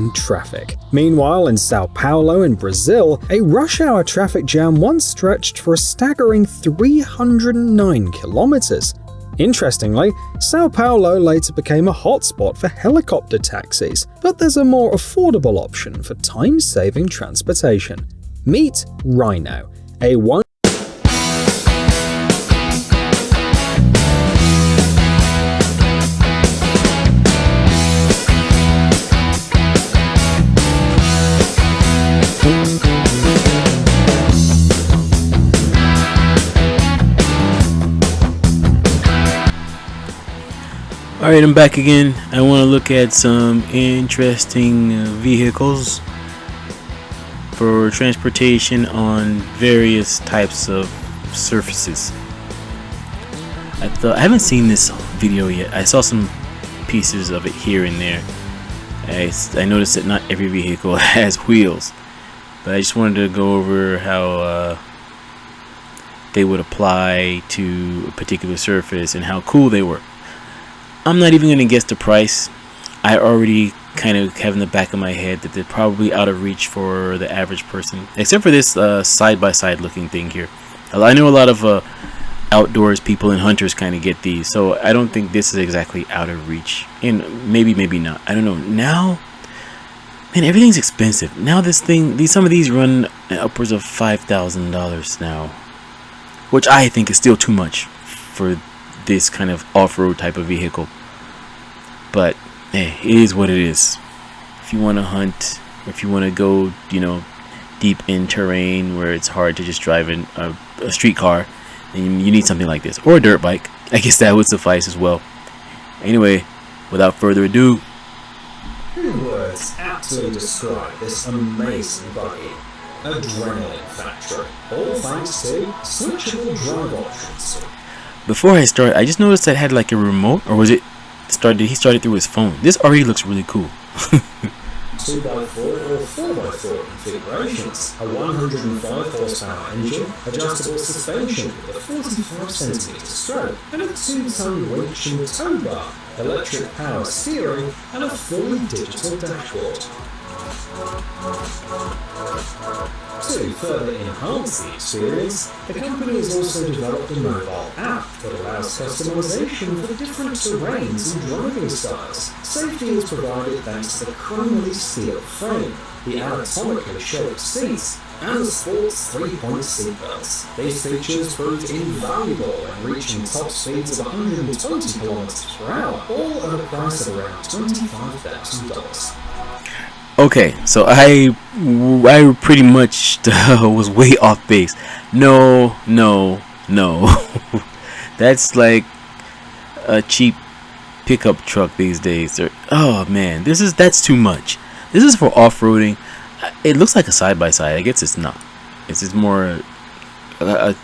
and traffic. Meanwhile, in Sao Paulo in Brazil, a rush hour traffic jam once stretched for a staggering 309 kilometers. Interestingly, Sao Paulo later became a hotspot for helicopter taxis, but there's a more affordable option for time-saving transportation. Meet Rhino, a one Alright, I'm back again. I want to look at some interesting vehicles for transportation on various types of surfaces. I haven't seen this video yet. I saw some pieces of it here and there. I noticed that not every vehicle has wheels, but I just wanted to go over how they would apply to a particular surface and how cool they were. I'm not even going to guess the price. I already kind of have in the back of my head that they're probably out of reach for the average person, except for this side-by-side looking thing here. I know a lot of outdoors people and hunters kind of get these, so I don't think this is exactly out of reach. And maybe not. I don't know. Now, man, everything's expensive. Now some of these run upwards of $5,000 now, which I think is still too much for this kind of off-road type of vehicle. But it is what it is. If you want to hunt, or if you want to go, deep in terrain where it's hard to just drive in a street car, then you need something like this, or a dirt bike. I guess that would suffice as well. Anyway, without further ado, two words aptly describe this amazing buggy: adrenaline factory. All thanks to switchable drive options. Before I start, I just noticed that it had like a remote, or was it started? He started through his phone. This already looks really cool. 2x4 or 4x4 configurations, a 105 horsepower engine, adjustable suspension with a 45cm stroke, and a 2-ton winch and tow bar, electric power steering, and a fully digital dashboard. To further enhance the experience, the company has also developed a mobile app that allows customization for different terrains and driving styles. Safety is provided thanks to the chromoly steel frame, the anatomically shaped seats, and the sports 3-point seatbelts. These features proved invaluable when reaching top speeds of 120 km per hour, all at a price of around $25,000. Okay, so I pretty much was way off base. No. That's like a cheap pickup truck these days. Oh man, that's too much. This is for off-roading. It looks like a side-by-side. I guess it's not. It's just more a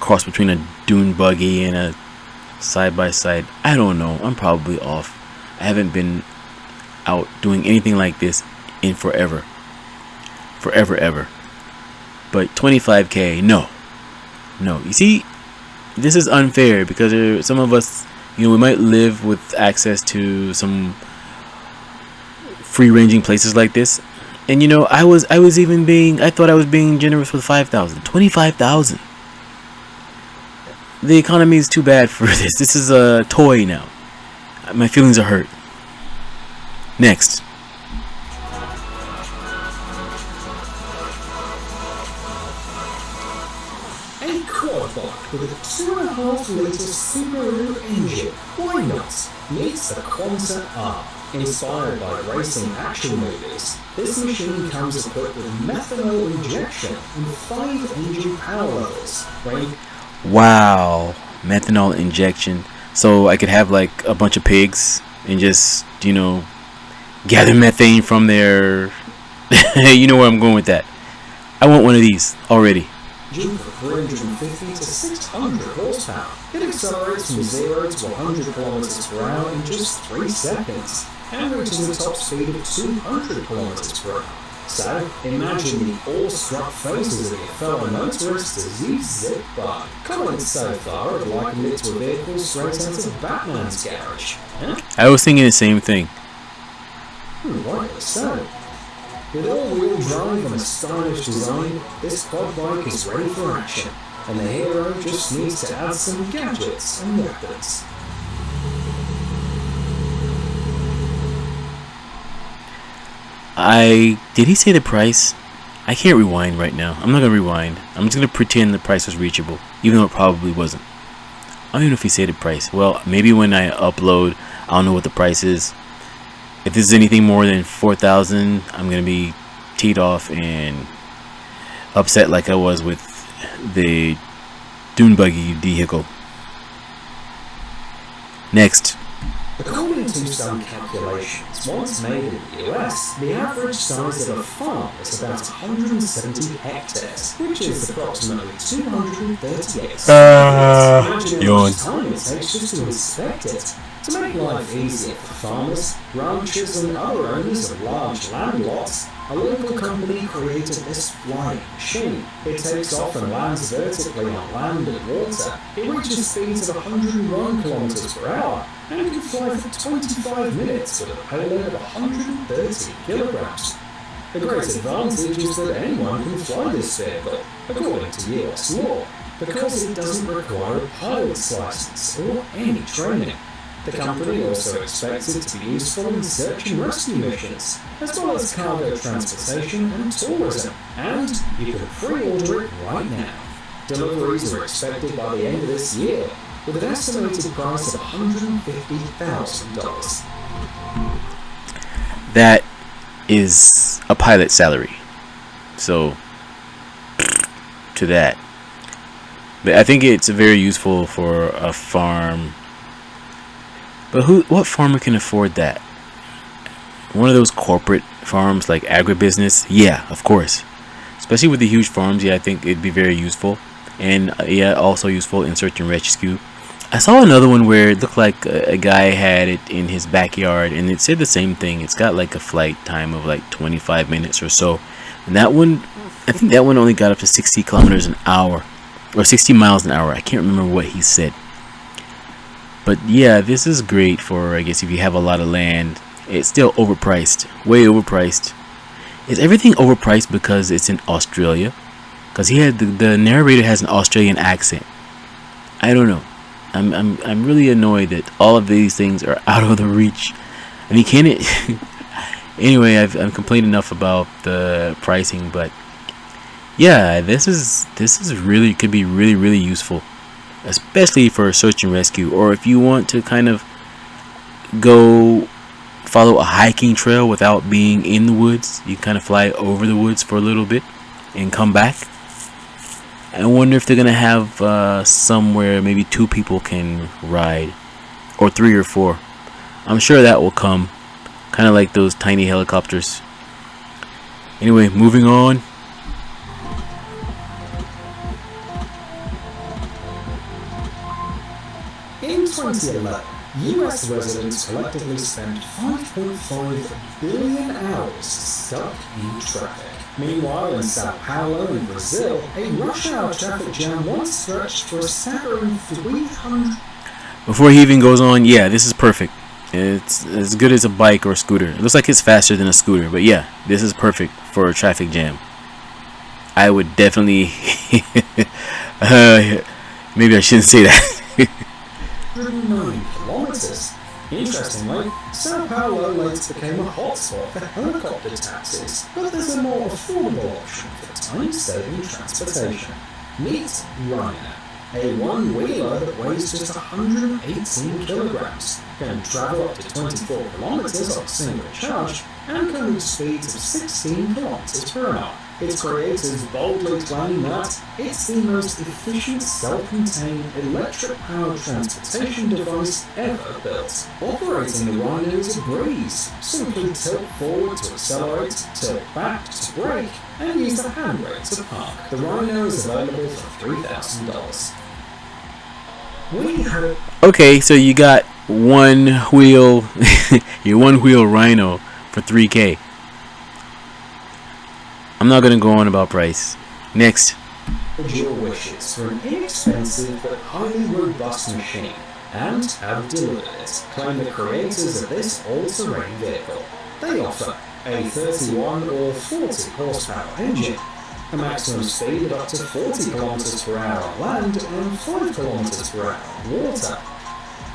cross between a dune buggy and a side-by-side. I don't know. I'm probably off. I haven't been out doing anything like this in forever, but $25K, no. You see, this is unfair because some of us, we might live with access to some free-ranging places like this, and I thought I was being generous with $5,000, $25,000. The economy is too bad for this. This is a toy now. My feelings are hurt. Next. A quad bike with a 2.5-litre Subaru engine, why not, meets the Quanta R. Inspired by racing action movies, this machine comes equipped with methanol injection and 5 engine power levels. Wow, methanol injection. So I could have like a bunch of pigs and just, gather methane from their... You know where I'm going with that. I want one of these already. Due for 350 to 600 horsepower, it accelerates from 0 to 100 km per hour in just 3 seconds, and reaches a top speed of 200 km per hour. So, imagine the awe-struck faces of your fellow motorists as you zip by. Comments so far have likened it to a vehicle straight out of Batman's garage. Huh? I was thinking the same thing. Rightly so. With all-wheel drive and a stylish design, this quad bike is ready for action, and the hero just needs to add some gadgets and weapons. Did he say the price? I can't rewind right now. I'm not gonna rewind. I'm just gonna pretend the price was reachable, even though it probably wasn't. I don't even know if he said the price. Well, maybe when I upload, I don't know what the price is. If this is anything more than 4,000, I'm gonna be teed off and upset like I was with the dune buggy vehicle. Next. According to some calculations once made in the US, the average size of a farm is about 170 hectares, which is approximately 238 square feet. Imagine how much time it takes just to inspect it. To make life easier for farmers, ranchers and other owners of large land lots, a local company created this flying machine. It takes off and lands vertically on land and water. It reaches speeds of 101 km per hour and can fly for 25 minutes with a payload of 130 kilograms. The great advantage is that anyone can fly this vehicle, according to US law, because it doesn't require a pilot's license or any training. The company also expects it to be useful in search and rescue missions, as well as cargo transportation and tourism, and you can pre-order it right now. Deliveries are expected by the end of this year, with an estimated price of $150,000. That is a pilot's salary. So, to that. But I think it's very useful for a farm. But what farmer can afford that? One of those corporate farms like agribusiness? Yeah, of course. Especially with the huge farms, yeah, I think it'd be very useful. And yeah, also useful in search and rescue. I saw another one where it looked like a guy had it in his backyard, and it said the same thing. It's got like a flight time of like 25 minutes or so. And that one, I think that one only got up to 60 kilometers an hour. Or 60 miles an hour. I can't remember what he said. But yeah, this is great for, I guess, if you have a lot of land. It's still overpriced. Way overpriced. Is everything overpriced because it's in Australia? Because he had the narrator has an Australian accent. I don't know. I'm really annoyed that all of these things are out of the reach. I mean, can it? Anyway, I've complained enough about the pricing, but yeah, this is really could be really useful, especially for search and rescue, or if you want to kind of go follow a hiking trail without being in the woods. You kind of fly over the woods for a little bit and come back. I wonder if they're gonna have somewhere maybe 2 people can ride, or 3 or 4. I'm sure that will come, kind of like those tiny helicopters. Anyway, moving on. In 2011, US residents collectively spent 5.5 billion hours stuck in traffic. Meanwhile, in Sao Paulo in Brazil, a rush hour traffic jam once stretched for a staggering 300... Before he even goes on, yeah, this is perfect. It's as good as a bike or a scooter. It looks like it's faster than a scooter, but yeah, this is perfect for a traffic jam. I would definitely... maybe I shouldn't say that. 9 kilometers. Interestingly, Sao Paulo later became a hotspot for helicopter taxis, but there's a more affordable option for time-saving transportation. Meet Ryanair, a one-wheeler that weighs just 118 kilograms, can travel up to 24 kilometers on a single charge, and can reach speeds of 16 kilometers per hour. Its creators boldly claim that it's the most efficient self-contained electric-powered transportation device ever built. Operating the Rhino is a breeze. Simply tilt forward to accelerate, tilt back to brake, and use the handbrake to park. The Rhino is available for $3,000. We hope... Okay, so you got one wheel, your one-wheel Rhino for $3K. I'm not going to go on about price. Next. Your wishes for an inexpensive but highly robust machine, and have delivered it, claim the creators of this all-terrain vehicle. They offer a 31 or 40 horsepower engine, a maximum speed of up to 40 km per hour on land and 5 km per hour on water.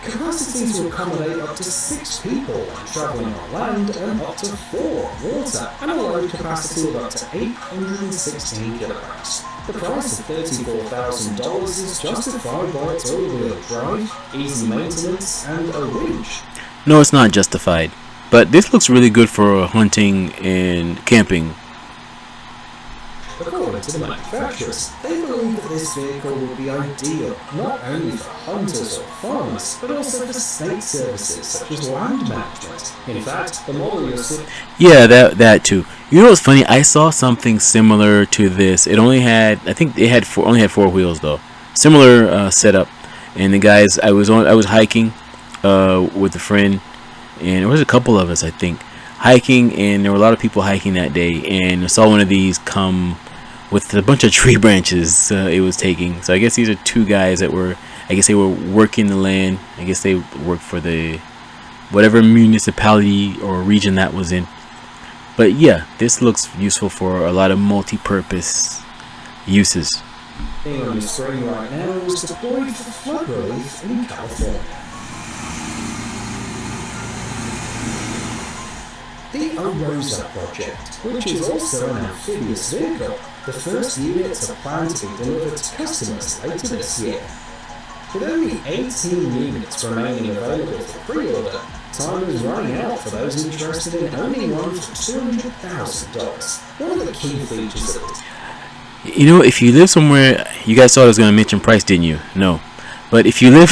Capacity to accommodate up to 6 people when travelling on land and up to 4 on water, and a load capacity of up to 816 kilograms. The price of $34,000 is justified by its all-wheel drive, easy maintenance, and a winch. No, it's not justified, but this looks really good for hunting and camping. According to the manufacturers, they believe that this vehicle would be ideal not only for hunters or farmers, but also for state services such as land management. In fact, the model you'll see... Yeah, that too. You know what's funny? I saw something similar to this. It only had, I think it had only had 4 wheels though. Similar setup. And the guys, I was hiking with a friend, and there was a couple of us, I think, hiking, and there were a lot of people hiking that day, and I saw one of these come with a bunch of tree branches it was taking. So I guess these are 2 guys that were, I guess they were working the land. I guess they worked for the whatever municipality or region that was in. But yeah, this looks useful for a lot of multi-purpose uses. On your screen right now is deployed for flood relief in California. The Arouse project, which is also an amphibious vehicle. The first units are planned to be delivered to customers later this year. With only 18 units remaining available for pre-order, time is running out for those interested in owning one for $200,000. One of the key features of this... You know, if you live somewhere, you guys thought I was going to mention price, didn't you? No. But if you live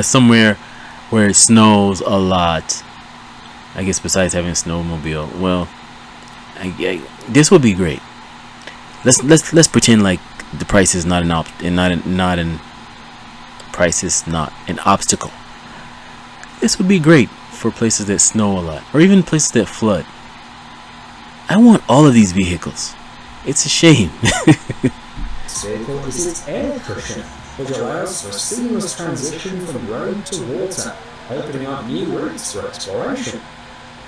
somewhere where it snows a lot, I guess besides having a snowmobile, well, this would be great. Let's pretend like the price is not price is not an obstacle. This would be great for places that snow a lot, or even places that flood. I want all of these vehicles. It's a shame. This vehicle is its air cushion, which allows for a seamless transition from road to water, opening up new routes for exploration.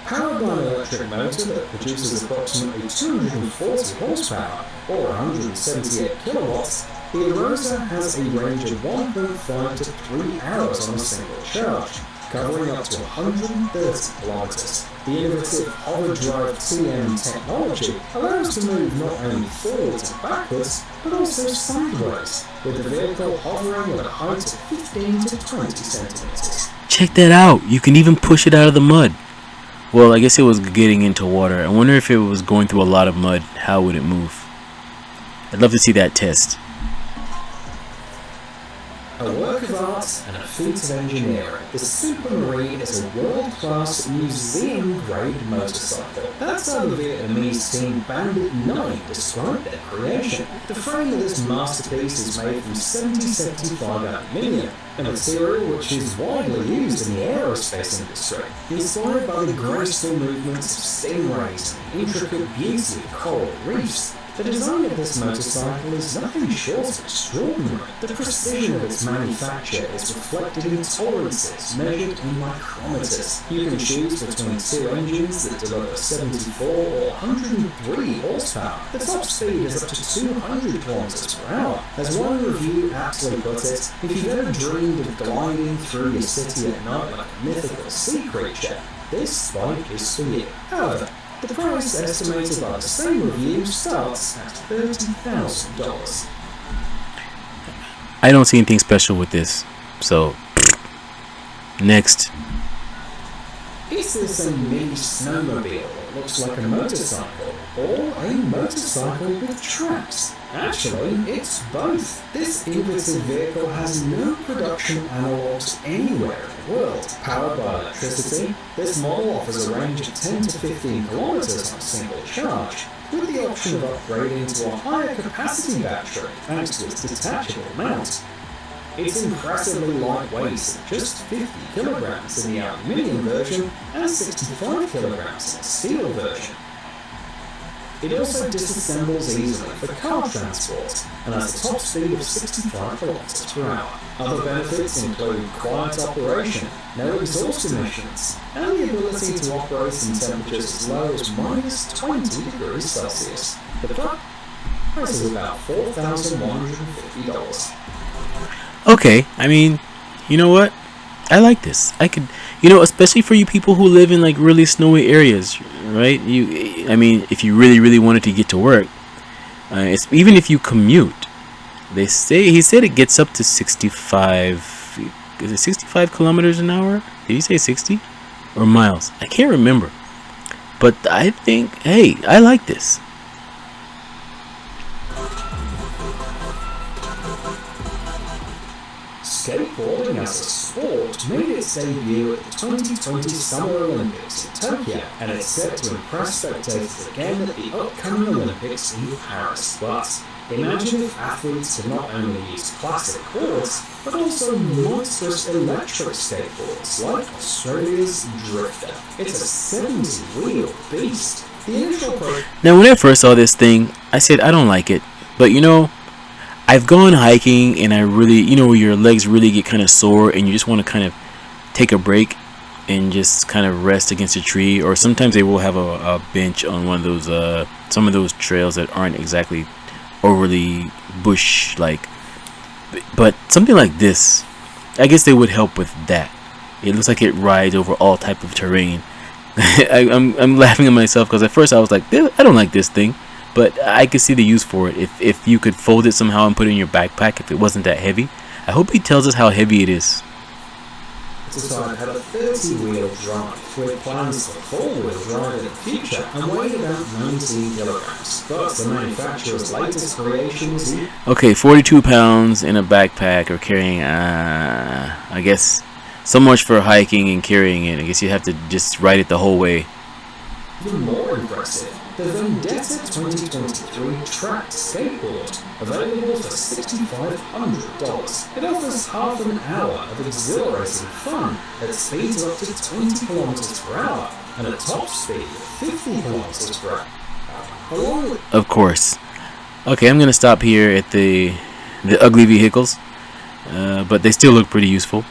Powered by an electric motor that produces approximately 240 horsepower, or 178 kilowatts, the Arouse has a range of 1.5 to 3 hours on a single charge, covering up to 130 kilometers. The innovative hover drive TM technology allows to move not only forwards and backwards, but also sideways, with the vehicle hovering at a height of 15 to 20 centimeters. Check that out! You can even push it out of the mud. Well, I guess it was getting into water. I wonder if it was going through a lot of mud, how would it move? I'd love to see that test. A work of art and a feat of engineering, the Supermarine is a world-class museum-grade motorcycle. That's how the Vietnamese team Bandit 9 described their creation. The frame of this masterpiece is made from 7075 aluminium, a material which is widely used in the aerospace industry. Inspired by the graceful movements of stingrays and the intricate beauty of coral reefs, the design of this motorcycle is nothing short of extraordinary. The precision of its manufacture is reflected in tolerances measured in micrometers. You can choose between 2 engines that deliver 74 or 103 horsepower. The top speed is up to 200 kilometers per hour. As one review aptly put it, if you've ever dreamed of gliding through your city at night like a mythical sea creature, this bike is for you. However, the price estimated by the same review starts at $30,000. I don't see anything special with this, so next. Is this a mini snowmobile that looks like a motorcycle, or a motorcycle with tracks? Actually, it's both. This innovative vehicle has no production analogues anywhere in the world. Powered by electricity, this model offers a range of 10 to 15 kilometers on a single charge, with the option of upgrading to a higher capacity battery thanks to its detachable mount. It's impressively lightweight, just 50 kilograms in the aluminium version and 65 kilograms in the steel version. It also disassembles easily for car transport and has a top speed of 65 km per hour. Other benefits include quiet operation, no exhaust emissions, and the ability to operate in temperatures as low as minus 20 degrees Celsius. The price is about $4,150. Okay, I mean, you know what? I like this. I could, especially for you people who live in like really snowy areas, right? I mean, if you really wanted to get to work, it's even if you commute. He said it gets up to 65. Is it 65 kilometers an hour? Did he say 60 or miles? I can't remember. But I think, hey, I like this. Skateboarding as a sport made its debut at the 2020 Summer Olympics in Tokyo, and it's set to impress spectators again at the upcoming Olympics in Paris. But imagine if athletes could not only use classic boards, but also monstrous electric skateboards like Australia's Drifter. It's a 70-wheel beast. The initial Now, when I first saw this thing, I said I don't like it, but I've gone hiking and I really, where your legs really get kind of sore and you just want to kind of take a break and just kind of rest against a tree, or sometimes they will have a bench on one of those some of those trails that aren't exactly overly bush like, but something like this, I guess they would help with that. It looks like it rides over all type of terrain. I'm laughing at myself because at first I was like, I don't like this thing. But I could see the use for it if you could fold it somehow and put it in your backpack if it wasn't that heavy. I hope he tells us how heavy it is. Prototype had a 30-wheel drive with plans for four-wheel drive in the future and weighed about 19 kilograms. But the manufacturer's latest creations... Okay, 42 pounds in a backpack or carrying, I guess, so much for hiking and carrying it. I guess you have to just ride it the whole way. Even more impressive, the Vendetta 2023 tracked skateboard, available for $6,500. It offers half an hour of exhilarating fun at speeds up to 20 kilometers per hour and a top speed of 50 kilometers per hour. Along with Of course. Okay, I'm gonna stop here at the ugly vehicles, but they still look pretty useful.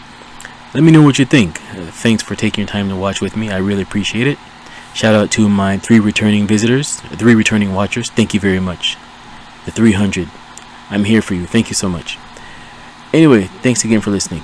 Let me know what you think. Thanks for taking your time to watch with me. I really appreciate it. Shout out to my 3 returning visitors, 3 returning watchers. Thank you very much. The 300. I'm here for you. Thank you so much. Anyway, thanks again for listening.